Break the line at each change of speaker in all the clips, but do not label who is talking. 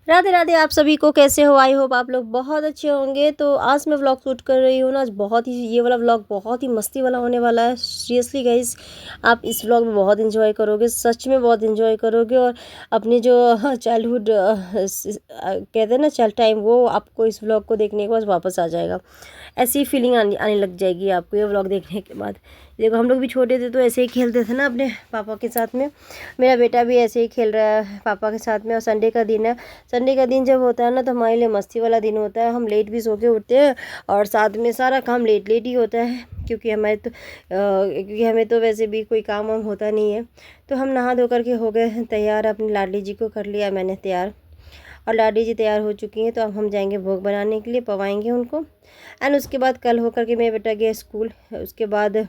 राधे राधे आप सभी को, कैसे हो? आई होप आप लोग बहुत अच्छे होंगे। तो आज मैं व्लॉग शूट कर रही हूँ ना। आज बहुत ही ये वाला व्लॉग बहुत ही मस्ती वाला होने वाला है। सीरियसली गाइस, आप इस व्लॉग में बहुत इन्जॉय करोगे, सच में बहुत इन्जॉय करोगे। और अपनी जो चाइल्डहुड कहते हैं ना, चाइल्ड टाइम, वो आपको इस व्लॉग को देखने के बाद वापस आ जाएगा। ऐसी फीलिंग आने लग जाएगी आपको ये व्लॉग देखने के बाद। देखो, हम लोग भी छोटे थे तो ऐसे ही खेलते थे ना अपने पापा के साथ में। मेरा बेटा भी ऐसे ही खेल रहा है पापा के साथ में। और संडे का दिन है। संडे का दिन जब होता है ना, तो हमारे लिए मस्ती वाला दिन होता है। हम लेट भी सो के उठते हैं और साथ में सारा काम लेट लेट ही होता है, क्योंकि हमें तो वैसे भी कोई काम वाम होता नहीं है। तो हम नहा धो करके हो गए हैं तैयार। अपनी लाडली जी को कर लिया मैंने तैयार, और लाडली जी तैयार हो चुकी हैं। तो अब हम जाएंगे भोग बनाने के लिए, पवाएंगे उनको। एंड उसके बाद कल होकर के मेरा बेटा गया स्कूल। उसके बाद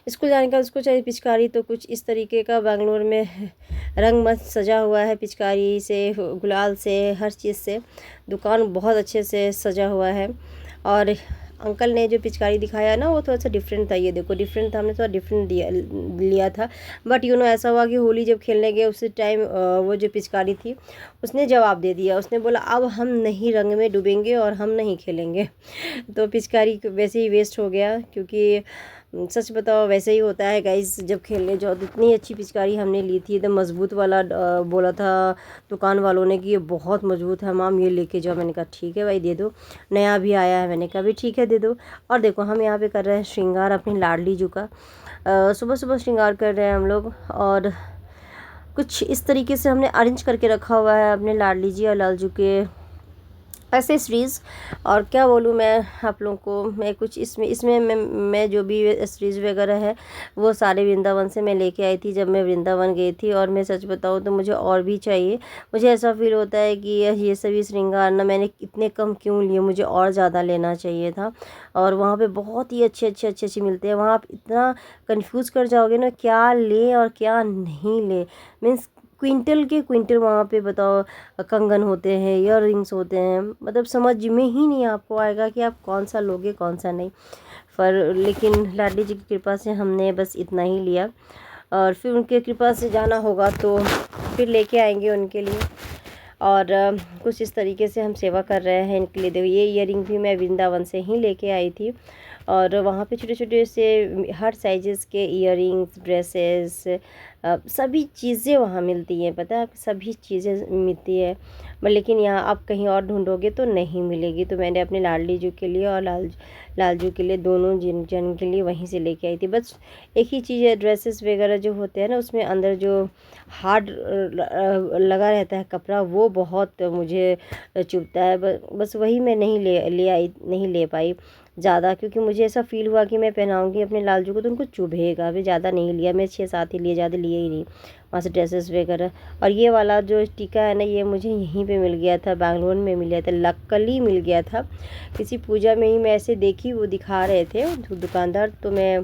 स्कूल जाने का उसको चाहिए पिचकारी। तो कुछ इस तरीके का बेंगलोर में रंग मंच सजा हुआ है, पिचकारी से, गुलाल से, हर चीज़ से। दुकान बहुत अच्छे से सजा हुआ है। और अंकल ने जो पिचकारी दिखाया ना, वो थोड़ा सा डिफरेंट था। ये देखो, डिफरेंट था, हमने थोड़ा डिफरेंट लिया था। बट ऐसा हुआ कि होली जब खेलने गए उस टाइम वो जो पिचकारी थी, उसने जवाब दे दिया। उसने बोला अब हम नहीं रंग में डूबेंगे और हम नहीं खेलेंगे। तो पिचकारी वैसे ही वेस्ट हो गया, क्योंकि सच बताओ वैसे ही होता है गाइस। जब खेलने जाओ तो इतनी अच्छी पिचकारी हमने ली थी, एकदम मजबूत वाला। बोला था दुकान वालों ने कि ये बहुत मजबूत है माम, ये लेके जाओ। मैंने कहा ठीक है भाई, दे दो। नया भी आया है, मैंने कहा भी ठीक है, दे दो। और देखो, हम यहाँ पे कर रहे हैं श्रृंगार अपनी लाडली जी का। सुबह सुबह श्रृंगार कर रहे हैं हम लोग। और कुछ इस तरीके से हमने अरेंज करके रखा हुआ है अपने लाडली जी और लालजू के एसेसरीज़। और क्या बोलूँ मैं आप लोगों को, मैं कुछ इसमें मैं जो भी एसेसरीज़ वगैरह है, वो सारे वृंदावन से मैं लेके आई थी जब मैं वृंदावन गई थी। और मैं सच बताऊँ तो मुझे और भी चाहिए। मुझे ऐसा फील होता है कि ये सभी श्रृंगार ना मैंने इतने कम क्यों लिए, मुझे और ज़्यादा लेना चाहिए था। और वहाँ पे बहुत ही अच्छे मिलते हैं। वहाँ आप इतना कन्फ्यूज़ कर जाओगे ना, क्या ले और क्या नहीं ले। मीन्स क्विंटल के क्विंटल वहाँ पे, बताओ, कंगन होते हैं, ईयर रिंग्स होते हैं। मतलब समझ में ही नहीं आपको आएगा कि आप कौन सा लोगे कौन सा नहीं। पर लेकिन लाडली जी की कृपा से हमने बस इतना ही लिया। और फिर उनके कृपा से जाना होगा तो फिर लेके आएंगे उनके लिए। और कुछ इस तरीके से हम सेवा कर रहे हैं इनके लिए। देखो, ये ईयरिंग भी मैं वृंदावन से ही लेके आई थी। और वहाँ पे छोटे छोटे से हर साइजेस के ईयरिंग्स, ड्रेसेस, सभी चीज़ें वहाँ मिलती हैं। पता है, सभी चीज़ें मिलती है। लेकिन यहाँ आप कहीं और ढूंढोगे तो नहीं मिलेगी। तो मैंने अपने लाडली जी के लिए और लालजू के लिए, दोनों जन के लिए वहीं से लेके आई थी। बस एक ही चीज़ है, ड्रेसेस वगैरह जो होते हैं ना, उसमें अंदर जो हार्ड लगा रहता है कपड़ा, वो बहुत मुझे चुभता है। बस वही मैं नहीं ले पाई ज़्यादा, क्योंकि मुझे ऐसा फील हुआ कि मैं पहनाऊंगी अपने लालजू को तो उनको चुभेगा। अभी ज़्यादा नहीं लिया मैं, 6-7 ही लिए, ज़्यादा लिए ही नहीं वहाँ से ड्रेसेस वगैरह। और ये वाला जो टीका है ना, ये मुझे यहीं पे मिल गया था, बैंगलोर में मिल गया था, लक्कली मिल गया था। किसी पूजा में ही मैं ऐसे देखी, वो दिखा रहे थे दुकानदार, तो मैं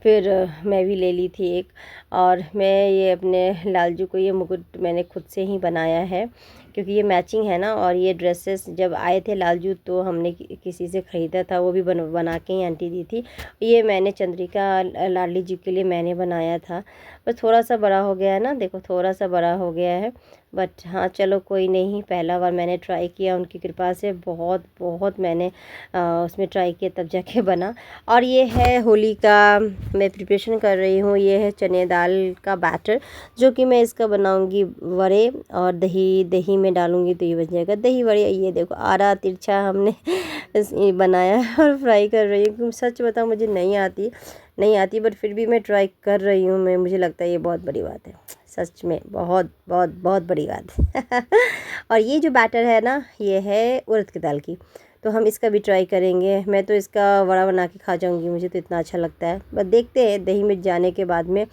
फिर मैं भी ले ली थी एक। और मैं ये अपने लालजू को ये मुकुट मैंने खुद से ही बनाया है, क्योंकि ये मैचिंग है ना। और ये ड्रेसेस जब आए थे लालजू, तो हमने किसी से ख़रीदा था, वो भी बना के ही आंटी दी थी। ये मैंने चंद्रिका लाडली जी के लिए मैंने बनाया था। बस थोड़ा सा बड़ा हो गया है ना, देखो थोड़ा सा बड़ा हो गया है। बट हाँ चलो कोई नहीं, पहला बार मैंने ट्राई किया, उनकी कृपा से बहुत बहुत मैंने उसमें ट्राई किया, तब जाके बना। और ये है होली का मैं प्रिपरेशन कर रही हूँ। ये है चने दाल का बैटर, जो कि मैं इसका बनाऊंगी वड़े। और दही में डालूंगी तो ये बन जाएगा दही वड़े। ये देखो, आरा तिरछा हमने ये बनाया है और फ्राई कर रही हूँ। सच बताऊँ, मुझे नहीं आती, बट फिर भी मैं ट्राई कर रही हूँ। मुझे लगता है ये बहुत बड़ी बात है, सच में बहुत बहुत बहुत बड़ी बात है। और ये जो बैटर है ना, ये है उड़द की दाल की। तो हम इसका भी ट्राई करेंगे। मैं तो इसका वड़ा बना के खा जाऊंगी, मुझे तो इतना अच्छा लगता है। बस देखते हैं दही में जाने के बाद में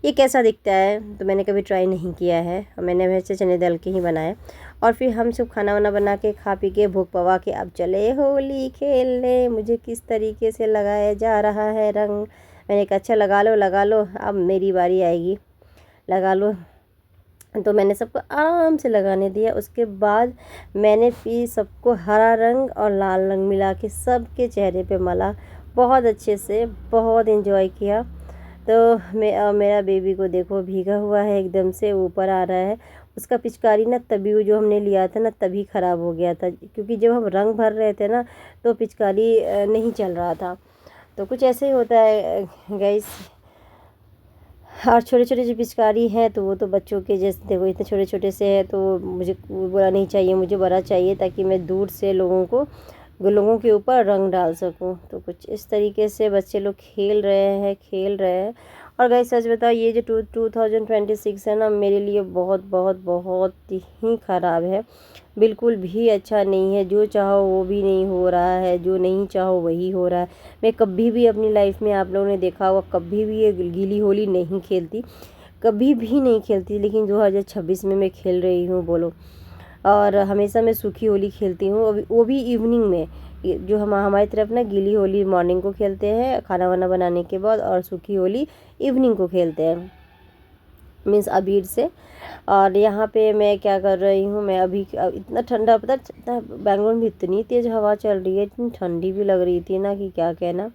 ये कैसा दिखता है। तो मैंने कभी ट्राई नहीं किया है, मैंने वैसे चने दाल के ही बनाए। और फिर हम सब खाना वाना बना के खा पी के भूख पवा के अब चले होली खेलने। मुझे किस तरीके से लगाया जा रहा है रंग, मैंने कहा अच्छा लगा लो, अब मेरी बारी आएगी, लगा लो। तो मैंने सबको आराम से लगाने दिया। उसके बाद मैंने फिर सबको हरा रंग और लाल रंग मिला के सबके चेहरे पे मला, बहुत अच्छे से, बहुत इन्जॉय किया। तो मेरा बेबी को देखो भीगा हुआ है, एकदम से ऊपर आ रहा है। उसका पिचकारी ना तभी वो जो हमने लिया था ना तभी ख़राब हो गया था, क्योंकि जब हम रंग भर रहे थे ना तो पिचकारी नहीं चल रहा था। तो कुछ ऐसे ही होता है गाइस। और छोटे छोटे जो पिचकारी हैं तो वो तो बच्चों के जैसे, देखो इतने छोटे छोटे से हैं, तो मुझे बड़ा नहीं चाहिए, मुझे बड़ा चाहिए ताकि मैं दूर से लोगों के ऊपर रंग डाल सकूं। तो कुछ इस तरीके से बच्चे लोग खेल रहे हैं। और गाइस सच बताओ, ये जो 2026 है ना, मेरे लिए बहुत बहुत बहुत ही ख़राब है। बिल्कुल भी अच्छा नहीं है। जो चाहो वो भी नहीं हो रहा है, जो नहीं चाहो वही हो रहा है। मैं कभी भी अपनी लाइफ में, आप लोगों ने देखा होगा, कभी भी ये गीली होली नहीं खेलती, कभी भी नहीं खेलती, लेकिन 2026 में मैं खेल रही हूँ, बोलो। और हमेशा मैं सूखी होली खेलती हूँ, वो भी इवनिंग में। जो हमारी तरफ ना गीली होली मॉर्निंग को खेलते हैं खाना वाना बनाने के बाद, और सूखी होली इवनिंग को खेलते हैं, मीन्स अबीर से। और यहाँ पे मैं क्या कर रही हूँ, मैं अभी इतना ठंडा, पता इतना बैंगलोर में इतनी तेज़ हवा चल रही है, इतनी ठंडी भी लग रही थी ना कि क्या कहना।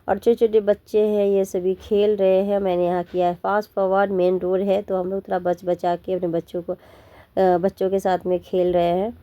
और छोटे छोटे बच्चे हैं, ये सभी खेल रहे हैं। मैंने यहाँ किया है फास्ट फॉरवर्ड, मेन रोड है, तो हम लोग थोड़ा बचा के अपने बच्चों के साथ में खेल रहे हैं।